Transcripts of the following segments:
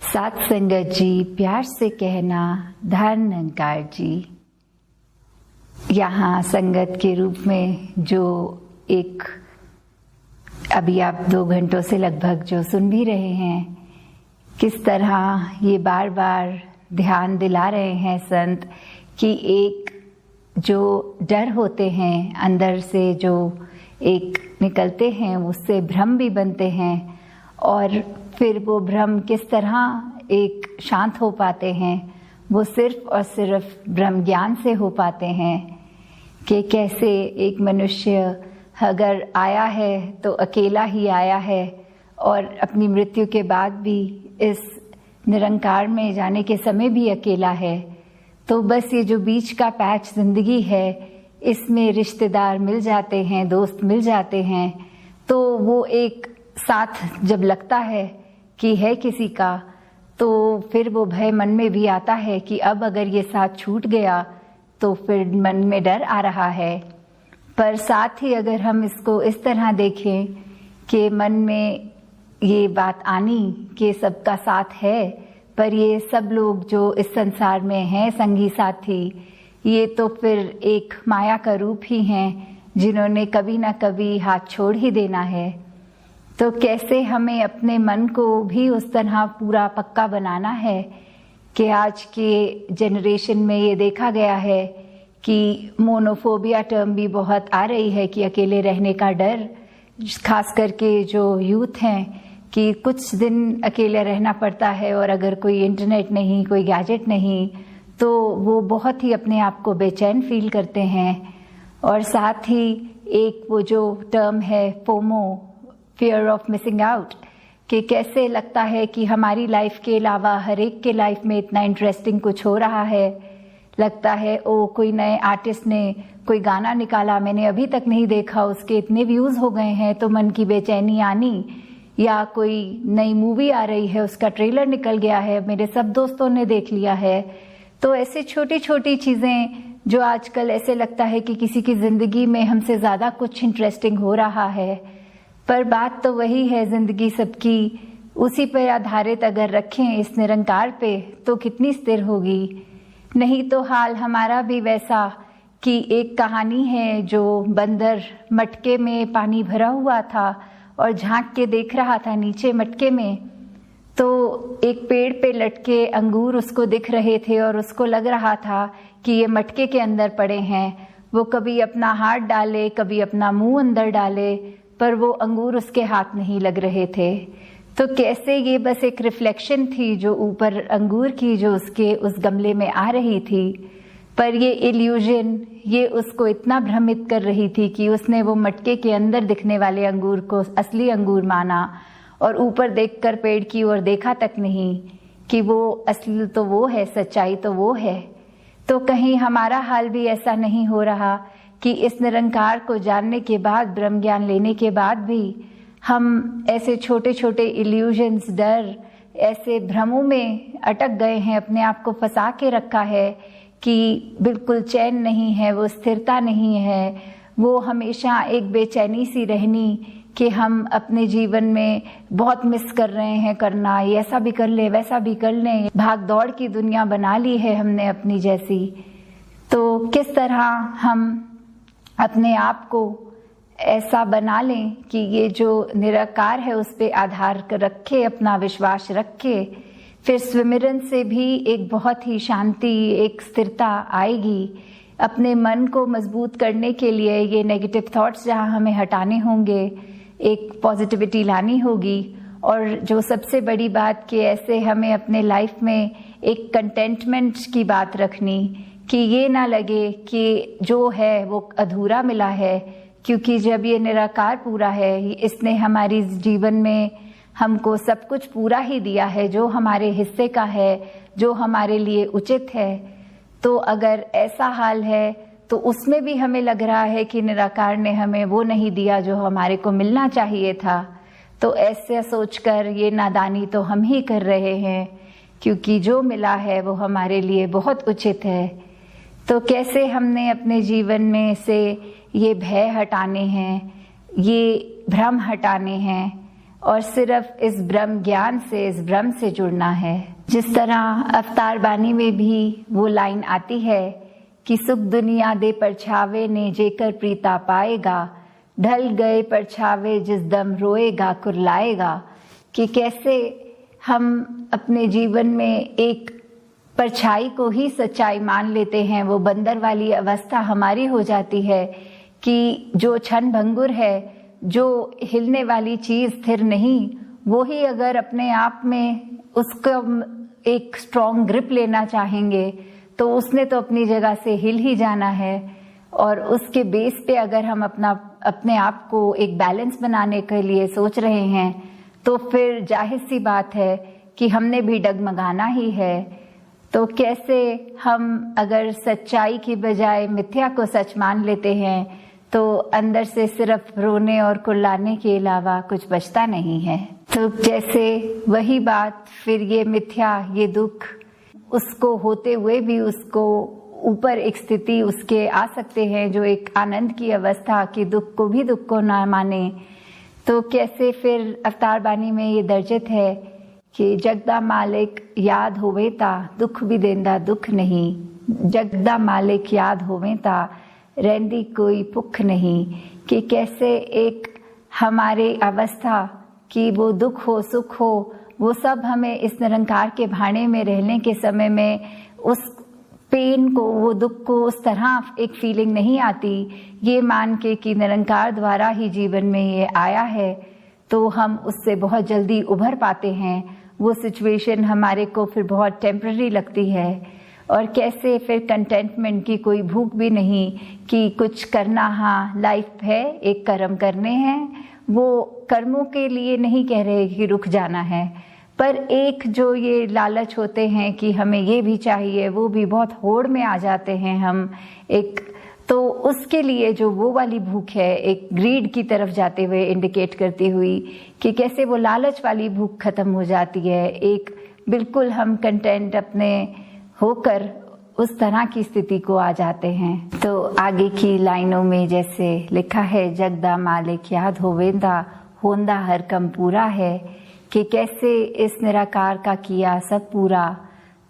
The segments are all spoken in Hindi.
सात संगत जी, प्यार से कहना धन निरंकार जी। यहाँ संगत के रूप में जो एक अभी आप 2 घंटों से लगभग जो सुन भी रहे हैं, किस तरह ये बार बार ध्यान दिला रहे हैं संत कि एक जो डर होते हैं अंदर से जो एक निकलते हैं उससे भ्रम भी बनते हैं और फिर वो भ्रम किस तरह एक शांत हो पाते हैं, वो सिर्फ और सिर्फ ब्रह्म ज्ञान से हो पाते हैं। कि कैसे एक मनुष्य अगर आया है तो अकेला ही आया है और अपनी मृत्यु के बाद भी इस निरंकार में जाने के समय भी अकेला है। तो बस ये जो बीच का पैच जिंदगी है, इसमें रिश्तेदार मिल जाते हैं, दोस्त मिल जाते हैं, तो वो एक साथ जब लगता है कि है किसी का, तो फिर वो भय मन में भी आता है कि अब अगर ये साथ छूट गया तो फिर मन में डर आ रहा है। पर साथ ही अगर हम इसको इस तरह देखें कि मन में ये बात आनी कि सबका साथ है, पर ये सब लोग जो इस संसार में हैं संगी साथी, ये तो फिर एक माया का रूप ही हैं जिन्होंने कभी ना कभी हाथ छोड़ ही देना है। तो कैसे हमें अपने मन को भी उस तरह पूरा पक्का बनाना है कि आज के जनरेशन में ये देखा गया है कि मोनोफोबिया टर्म भी बहुत आ रही है कि अकेले रहने का डर, खास करके जो यूथ हैं कि कुछ दिन अकेले रहना पड़ता है और अगर कोई इंटरनेट नहीं, कोई गैजेट नहीं, तो वो बहुत ही अपने आप को बेचैन फील करते हैं। और साथ ही एक वो जो टर्म है FOMO, fear of missing out, कि कैसे लगता है कि हमारी लाइफ के अलावा हर एक के लाइफ में इतना इंटरेस्टिंग कुछ हो रहा है। लगता है ओ कोई नए आर्टिस्ट ने कोई गाना निकाला, मैंने अभी तक नहीं देखा, उसके इतने व्यूज़ हो गए हैं, तो मन की बेचैनी आनी। या कोई नई मूवी आ रही है, उसका ट्रेलर निकल गया है, मेरे सब दोस्तों ने देख लिया है। तो ऐसे छोटी छोटी चीज़ें जो आजकल ऐसे लगता है कि किसी की ज़िंदगी में हमसे ज़्यादा कुछ इंटरेस्टिंग हो रहा है। पर बात तो वही है, ज़िंदगी सबकी उसी पर आधारित अगर रखें इस निरंकार पे, तो कितनी स्थिर होगी। नहीं तो हाल हमारा भी वैसा कि एक कहानी है जो बंदर मटके में पानी भरा हुआ था और झांक के देख रहा था नीचे मटके में, तो एक पेड़ पे लटके अंगूर उसको दिख रहे थे और उसको लग रहा था कि ये मटके के अंदर पड़े हैं। वो कभी अपना हाथ डाले, कभी अपना मुंह अंदर डाले, पर वो अंगूर उसके हाथ नहीं लग रहे थे। तो कैसे ये बस एक रिफ्लेक्शन थी जो ऊपर अंगूर की, जो उसके उस गमले में आ रही थी, पर ये इल्यूजन ये उसको इतना भ्रमित कर रही थी कि उसने वो मटके के अंदर दिखने वाले अंगूर को असली अंगूर माना और ऊपर देखकर पेड़ की ओर देखा तक नहीं कि वो असली तो वो है, सच्चाई तो वो है। तो कहीं हमारा हाल भी ऐसा नहीं हो रहा कि इस निरंकार को जानने के बाद, ब्रह्म ज्ञान लेने के बाद भी हम ऐसे छोटे छोटे इल्यूजन्स, डर, ऐसे भ्रमों में अटक गए हैं, अपने आप को फंसा के रखा है कि बिल्कुल चैन नहीं है, वो स्थिरता नहीं है, वो हमेशा एक बेचैनी सी रहनी कि हम अपने जीवन में बहुत मिस कर रहे हैं करना, ये ऐसा भी कर ले, वैसा भी कर लें, भाग दौड़ की दुनिया बना ली है हमने अपनी जैसी। तो किस तरह हम अपने आप को ऐसा बना लें कि ये जो निराकार है उस पे आधार रखे, अपना विश्वास रखे, फिर स्विमिरन से भी एक बहुत ही शांति, एक स्थिरता आएगी। अपने मन को मजबूत करने के लिए ये नेगेटिव थॉट्स जहाँ हमें हटाने होंगे, एक पॉजिटिविटी लानी होगी। और जो सबसे बड़ी बात कि ऐसे हमें अपने लाइफ में एक कंटेंटमेंट की बात रखनी कि ये ना लगे कि जो है वो अधूरा मिला है, क्योंकि जब ये निराकार पूरा है, इसने हमारी जीवन में हमको सब कुछ पूरा ही दिया है, जो हमारे हिस्से का है, जो हमारे लिए उचित है। तो अगर ऐसा हाल है तो उसमें भी हमें लग रहा है कि निराकार ने हमें वो नहीं दिया जो हमारे को मिलना चाहिए था, तो ऐसे सोचकर ये नादानी तो हम ही कर रहे हैं, क्योंकि जो मिला है वो हमारे लिए बहुत उचित है। तो कैसे हमने अपने जीवन में से ये भय हटाने हैं, ये भ्रम हटाने हैं, और सिर्फ इस ब्रह्म ज्ञान से, इस ब्रह्म से जुड़ना है। जिस तरह अवतार बानी में भी वो लाइन आती है कि सुख दुनिया दे परछावे ने जेकर प्रीता पाएगा, ढल गए परछावे जिस दम रोएगा कुरलाएगा, कि कैसे हम अपने जीवन में एक परछाई को ही सच्चाई मान लेते हैं। वो बंदर वाली अवस्था हमारी हो जाती है कि जो क्षण भंगुर है, जो हिलने वाली चीज स्थिर नहीं, वो ही अगर अपने आप में उसको एक स्ट्रॉन्ग ग्रिप लेना चाहेंगे तो उसने तो अपनी जगह से हिल ही जाना है। और उसके बेस पे अगर हम अपने आप को एक बैलेंस बनाने के लिए सोच रहे हैं तो फिर जाहिर सी बात है कि हमने भी डगमगाना ही है। तो कैसे हम अगर सच्चाई की बजाय मिथ्या को सच मान लेते हैं तो अंदर से सिर्फ रोने और कुर्लाने के अलावा कुछ बचता नहीं है। तो जैसे वही बात फिर ये मिथ्या, ये दुख, उसको होते हुए भी उसको ऊपर एक स्थिति उसके आ सकते हैं जो एक आनंद की अवस्था, कि दुख को भी दुख को ना माने। तो कैसे फिर अवतार बानी में ये दर्जित है कि जगदा मालिक याद होवे ता दुख भी देंदा दुख नहीं, जगदा मालिक याद होवे ता रहंदी कोई भुख नहीं। कि कैसे एक हमारे अवस्था कि वो दुख हो सुख हो, वो सब हमें इस निरंकार के भाने में रहने के समय में उस पेन को, वो दुख को उस तरह एक फीलिंग नहीं आती। ये मान के कि निरंकार द्वारा ही जीवन में ये आया है तो हम उससे बहुत जल्दी उभर पाते हैं। वो सिचुएशन हमारे को फिर बहुत टेम्पररी लगती है। और कैसे फिर कंटेंटमेंट की कोई भूख भी नहीं कि कुछ करना, हाँ लाइफ है, एक कर्म करने हैं, वो कर्मों के लिए नहीं कह रहे कि रुक जाना है, पर एक जो ये लालच होते हैं कि हमें ये भी चाहिए, वो भी बहुत होड़ में आ जाते हैं हम एक, तो उसके लिए जो वो वाली भूख है एक ग्रीड की तरफ जाते हुए इंडिकेट करती हुई कि कैसे वो लालच वाली भूख खत्म हो जाती है। एक बिल्कुल हम कंटेंट अपने होकर उस तरह की स्थिति को आ जाते हैं। तो आगे की लाइनों में जैसे लिखा है, जगदा मालिक याद होवेंदा होंदा हर कम पूरा है, कि कैसे इस निराकार का किया सब पूरा।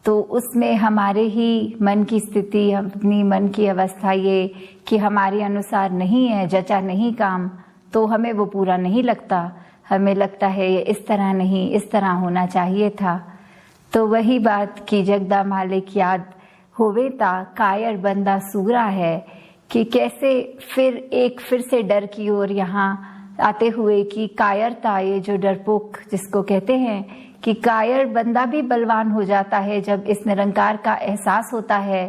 तो उसमें हमारे ही मन की स्थिति, अपनी मन की अवस्था ये कि हमारे अनुसार नहीं है, जचा नहीं काम, तो हमें वो पूरा नहीं लगता। हमें लगता है ये इस तरह नहीं, इस तरह होना चाहिए था। तो वही बात कि जगदा मालिक याद होवे ता कायर बंदा सूरा है, कि कैसे फिर से डर की ओर यहाँ आते हुए कि कायरता, ये जो डरपोक जिसको कहते हैं, कि कायर बंदा भी बलवान हो जाता है जब इस निरंकार का एहसास होता है।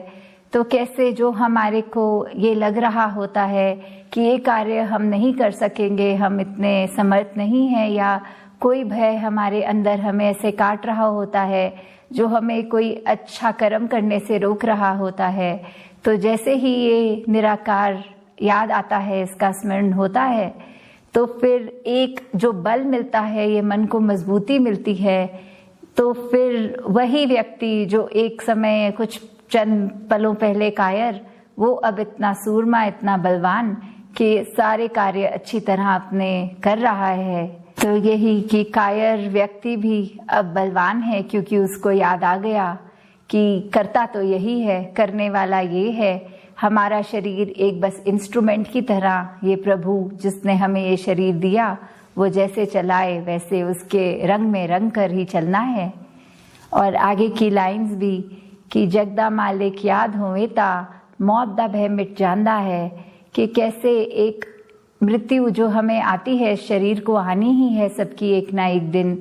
तो कैसे जो हमारे को ये लग रहा होता है कि ये कार्य हम नहीं कर सकेंगे, हम इतने समर्थ नहीं हैं, या कोई भय हमारे अंदर हमें ऐसे काट रहा होता है जो हमें कोई अच्छा कर्म करने से रोक रहा होता है। तो जैसे ही ये निराकार याद आता है, इसका स्मरण होता है, तो फिर एक जो बल मिलता है, ये मन को मजबूती मिलती है। तो फिर वही व्यक्ति जो एक समय कुछ चंद पलों पहले कायर, वो अब इतना सूरमा, इतना बलवान कि सारे कार्य अच्छी तरह अपने कर रहा है। तो यही कि कायर व्यक्ति भी अब बलवान है, क्योंकि उसको याद आ गया कि करता तो यही है, करने वाला ये है। हमारा शरीर एक बस इंस्ट्रूमेंट की तरह, ये प्रभु जिसने हमें ये शरीर दिया, वो जैसे चलाए वैसे उसके रंग में रंग कर ही चलना है। और आगे की लाइंस भी कि जगदा मालिक याद होवे ता मौत दा भय मिट जांदा है, कि कैसे एक मृत्यु जो हमें आती है, शरीर को आनी ही है सबकी एक ना एक दिन।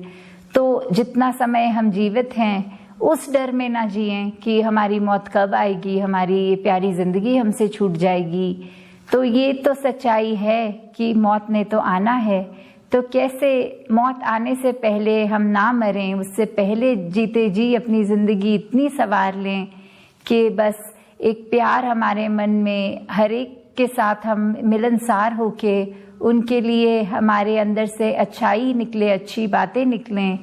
तो जितना समय हम जीवित हैं उस डर में ना जिएं कि हमारी मौत कब आएगी, हमारी ये प्यारी जिंदगी हमसे छूट जाएगी। तो ये तो सच्चाई है कि मौत ने तो आना है। तो कैसे मौत आने से पहले हम ना मरें, उससे पहले जीते जी अपनी जिंदगी इतनी संवार लें कि बस एक प्यार हमारे मन में, हर एक के साथ हम मिलनसार होके उनके लिए हमारे अंदर से अच्छाई निकले, अच्छी बातें निकलें।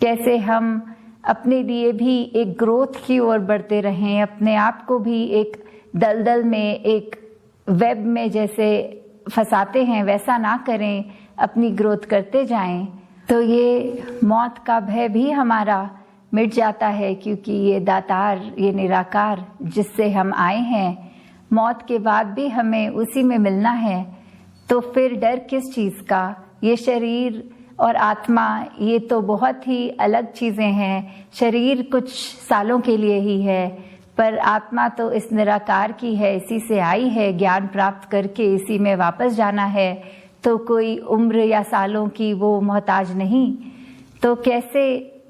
कैसे हम अपने लिए भी एक ग्रोथ की ओर बढ़ते रहें, अपने आप को भी एक दलदल में, एक वेब में जैसे फंसाते हैं वैसा ना करें, अपनी ग्रोथ करते जाएं। तो ये मौत का भय भी हमारा मिट जाता है, क्योंकि ये दातार, ये निराकार जिससे हम आए हैं, मौत के बाद भी हमें उसी में मिलना है। तो फिर डर किस चीज़ का? ये शरीर और आत्मा ये तो बहुत ही अलग चीज़ें हैं। शरीर कुछ सालों के लिए ही है, पर आत्मा तो इस निराकार की है, इसी से आई है, ज्ञान प्राप्त करके इसी में वापस जाना है। तो कोई उम्र या सालों की वो मोहताज नहीं। तो कैसे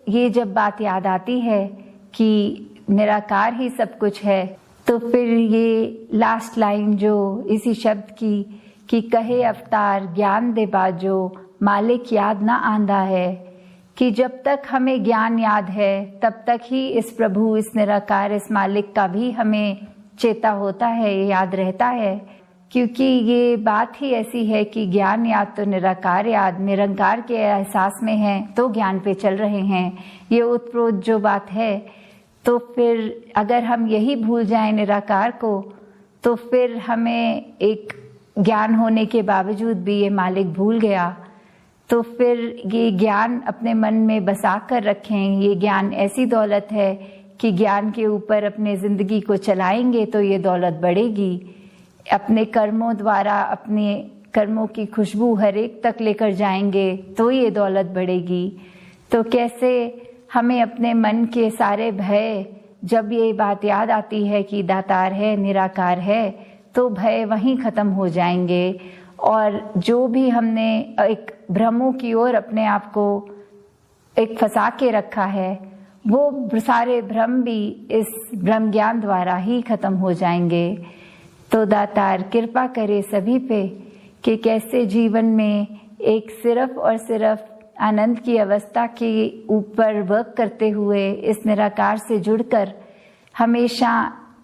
ये जब बात याद आती है कि निराकार ही सब कुछ है, तो फिर ये लास्ट लाइन जो इसी शब्द की कि कहे अवतार ज्ञान दे बाजो मालिक याद ना आंदा है, कि जब तक हमें ज्ञान याद है तब तक ही इस प्रभु, इस निराकार, इस मालिक का भी हमें चेता होता है, याद रहता है। क्योंकि ये बात ही ऐसी है कि ज्ञान याद तो निराकार याद, निरंकार के एहसास में है तो ज्ञान पे चल रहे हैं। ये उत्प्रोत जो बात है, तो फिर अगर हम यही भूल जाएं निराकार को, तो फिर हमें एक ज्ञान होने के बावजूद भी ये मालिक भूल गया। तो फिर ये ज्ञान अपने मन में बसा कर रखें। ये ज्ञान ऐसी दौलत है कि ज्ञान के ऊपर अपने ज़िंदगी को चलाएंगे तो ये दौलत बढ़ेगी। अपने कर्मों द्वारा अपने कर्मों की खुशबू हर एक तक लेकर जाएंगे तो ये दौलत बढ़ेगी। तो कैसे हमें अपने मन के सारे भय, जब ये बात याद आती है कि दातार है, निराकार है, तो भय वहीं ख़त्म हो जाएंगे। और जो भी हमने एक भ्रमों की ओर अपने आप को एक फंसा के रखा है, वो सारे भ्रम भी इस ब्रह्म ज्ञान द्वारा ही ख़त्म हो जाएंगे। तो दातार कृपा करे सभी पे कि कैसे जीवन में एक सिर्फ और सिर्फ आनंद की अवस्था के ऊपर वर्क करते हुए इस निराकार से जुड़कर हमेशा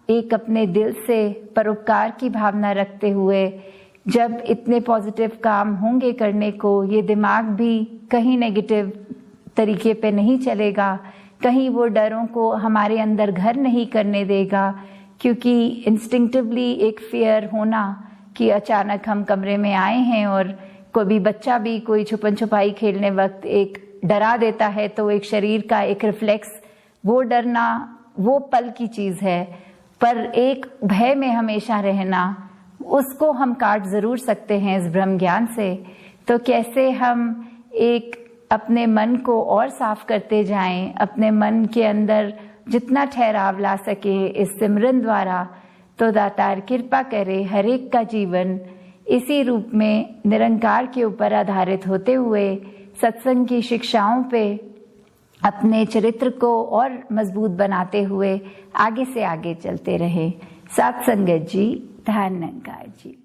एक अपने दिल से परोपकार की भावना रखते हुए, जब इतने पॉजिटिव काम होंगे करने को, ये दिमाग भी कहीं नेगेटिव तरीके पे नहीं चलेगा, कहीं वो डरों को हमारे अंदर घर नहीं करने देगा। क्योंकि इंस्टिंक्टिवली एक फियर होना कि अचानक हम कमरे में आए हैं और कोई बच्चा भी कोई छुपन छुपाई खेलने वक्त एक डरा देता है, तो एक शरीर का एक रिफ्लेक्स, वो डरना वो पल की चीज़ है, पर एक भय में हमेशा रहना, उसको हम काट ज़रूर सकते हैं इस ब्रह्म ज्ञान से। तो कैसे हम एक अपने मन को और साफ करते जाएं, अपने मन के अंदर जितना ठहराव ला सके इस सिमरन द्वारा। तो दातार कृपा करे हर एक का जीवन इसी रूप में निरंकार के ऊपर आधारित होते हुए सत्संग की शिक्षाओं पे अपने चरित्र को और मजबूत बनाते हुए आगे से आगे चलते रहे। सात संगत जी, धन्यवाद जी।